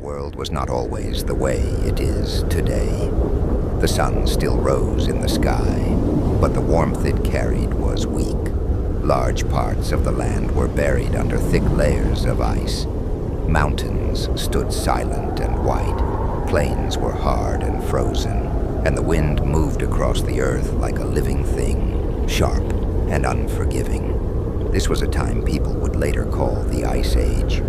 world was not always the way it is today. The sun still rose in the sky, but the warmth it carried was weak. Large parts of the land were buried under thick layers of ice. Mountains stood silent and white. Plains were hard and frozen, and the wind moved across the earth like a living thing, sharp and unforgiving. This was a time people would later call the Ice Age.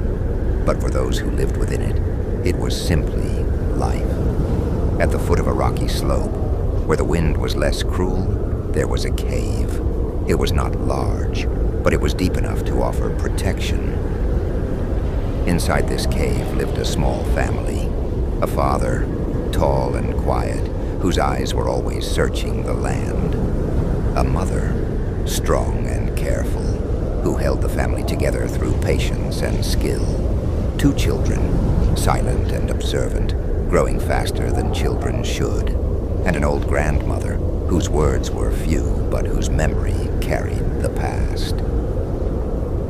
But for those who lived within it, it was simply life. At the foot of a rocky slope, where the wind was less cruel, there was a cave. It was not large, but it was deep enough to offer protection. Inside this cave lived a small family. A father, tall and quiet, whose eyes were always searching the land. A mother, strong and careful, who held the family together through patience and skill. 2 children, silent and observant, growing faster than children should. And an old grandmother, whose words were few, but whose memory carried the past.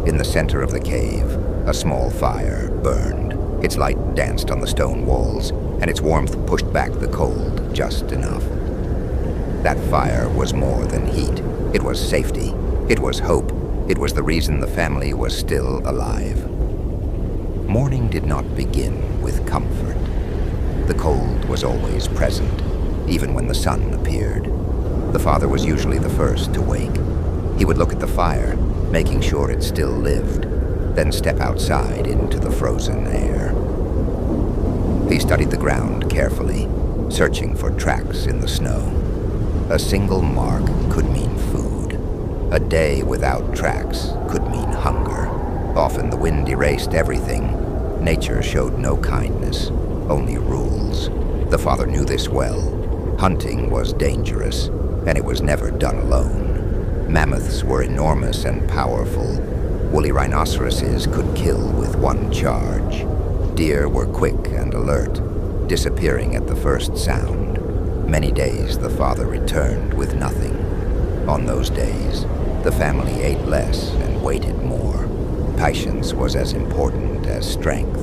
In the center of the cave, a small fire burned. Its light danced on the stone walls, and its warmth pushed back the cold just enough. That fire was more than heat. It was safety. It was hope. It was the reason the family was still alive. Morning did not begin with comfort. The cold was always present, even when the sun appeared. The father was usually the first to wake. He would look at the fire, making sure it still lived, then step outside into the frozen air. He studied the ground carefully, searching for tracks in the snow. A single mark could mean food. A day without tracks could mean hunger. Often the wind erased everything. Nature showed no kindness, only rules. The father knew this well. Hunting was dangerous, and it was never done alone. Mammoths were enormous and powerful. Woolly rhinoceroses could kill with one charge. Deer were quick and alert, disappearing at the first sound. Many days the father returned with nothing. On those days, the family ate less and waited more. Patience was as important as strength.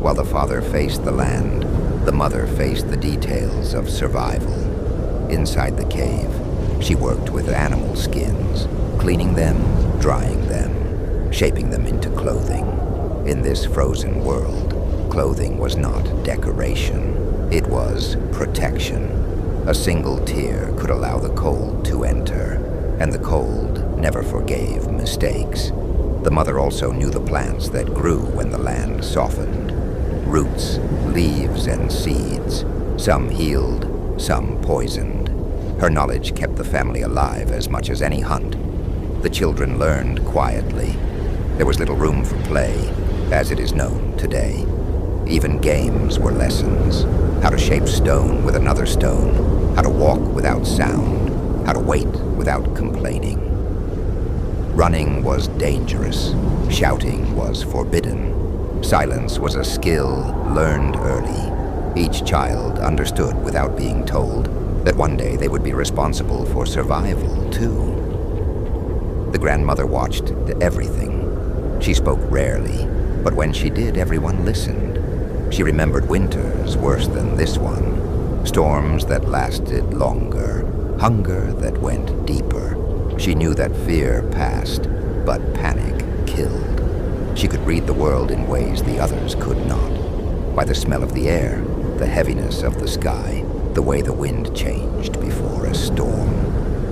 While the father faced the land, the mother faced the details of survival. Inside the cave, she worked with animal skins, cleaning them, drying them, shaping them into clothing. In this frozen world, clothing was not decoration. It was protection. A single tear could allow the cold to enter, and the cold never forgave mistakes. The mother also knew the plants that grew when the land softened. Roots, leaves, and seeds. Some healed, some poisoned. Her knowledge kept the family alive as much as any hunt. The children learned quietly. There was little room for play, as it is known today. Even games were lessons. How to shape stone with another stone. How to walk without sound. How to wait without complaining. Running was dangerous. Shouting was forbidden. Silence was a skill learned early. Each child understood without being told that one day they would be responsible for survival, too. The grandmother watched everything. She spoke rarely, but when she did, everyone listened. She remembered winters worse than this one, storms that lasted longer, hunger that went deeper. She knew that fear passed, but panic killed. She could read the world in ways the others could not. By the smell of the air, the heaviness of the sky, the way the wind changed before a storm.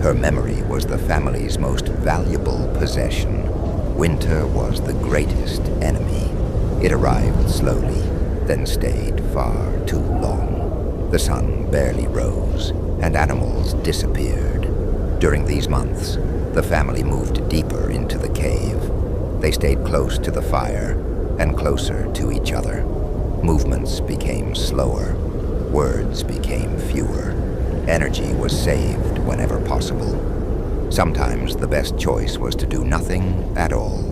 Her memory was the family's most valuable possession. Winter was the greatest enemy. It arrived slowly, then stayed far too long. The sun barely rose, and animals disappeared. During these months, the family moved deeper into the cave. They stayed close to the fire and closer to each other. Movements became slower. Words became fewer. Energy was saved whenever possible. Sometimes the best choice was to do nothing at all.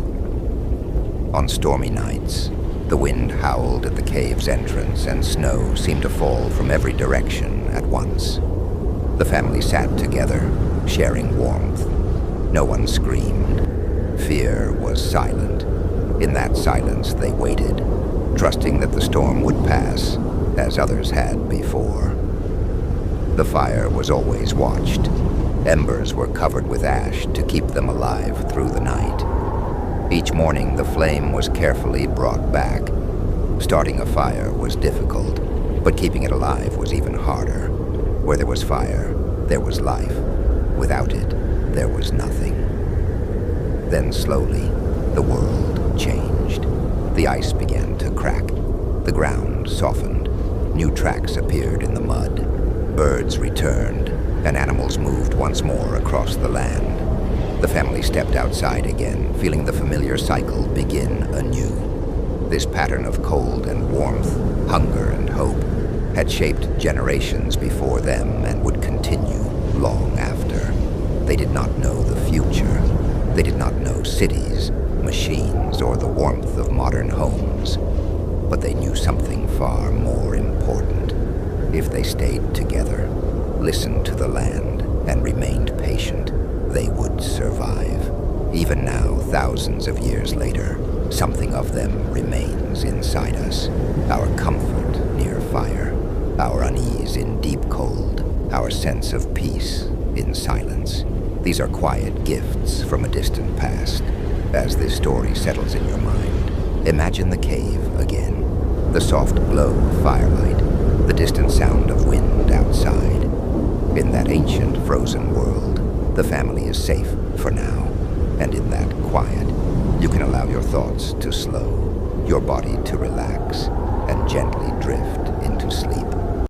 On stormy nights, the wind howled at the cave's entrance and snow seemed to fall from every direction at once. The family sat together, sharing warmth. No one screamed. Fear was silent. In that silence they waited, trusting that the storm would pass, as others had before. The fire was always watched. Embers were covered with ash to keep them alive through the night. Each morning, the flame was carefully brought back. Starting a fire was difficult, but keeping it alive was even harder. Where there was fire, there was life. Without it, there was nothing. Then slowly, the world changed. The ice began to crack. The ground softened. New tracks appeared in the mud. Birds returned, and animals moved once more across the land. The family stepped outside again, feeling the familiar cycle begin anew. This pattern of cold and warmth, hunger and hope, had shaped generations before them and would continue long after. They did not know the future. They did not know cities, machines, or the warmth of modern homes. But they knew something far more important. If they stayed together, listened to the land, and remained patient, they would survive. Even now, thousands of years later, something of them remains inside us. Our comfort near fire, our unease in deep cold, our sense of peace in silence. These are quiet gifts from a distant past. As this story settles in your mind, imagine the cave again. The soft glow of firelight, the distant sound of wind outside. In that ancient frozen world, the family is safe for now. And in that quiet, you can allow your thoughts to slow, your body to relax, and gently drift into sleep.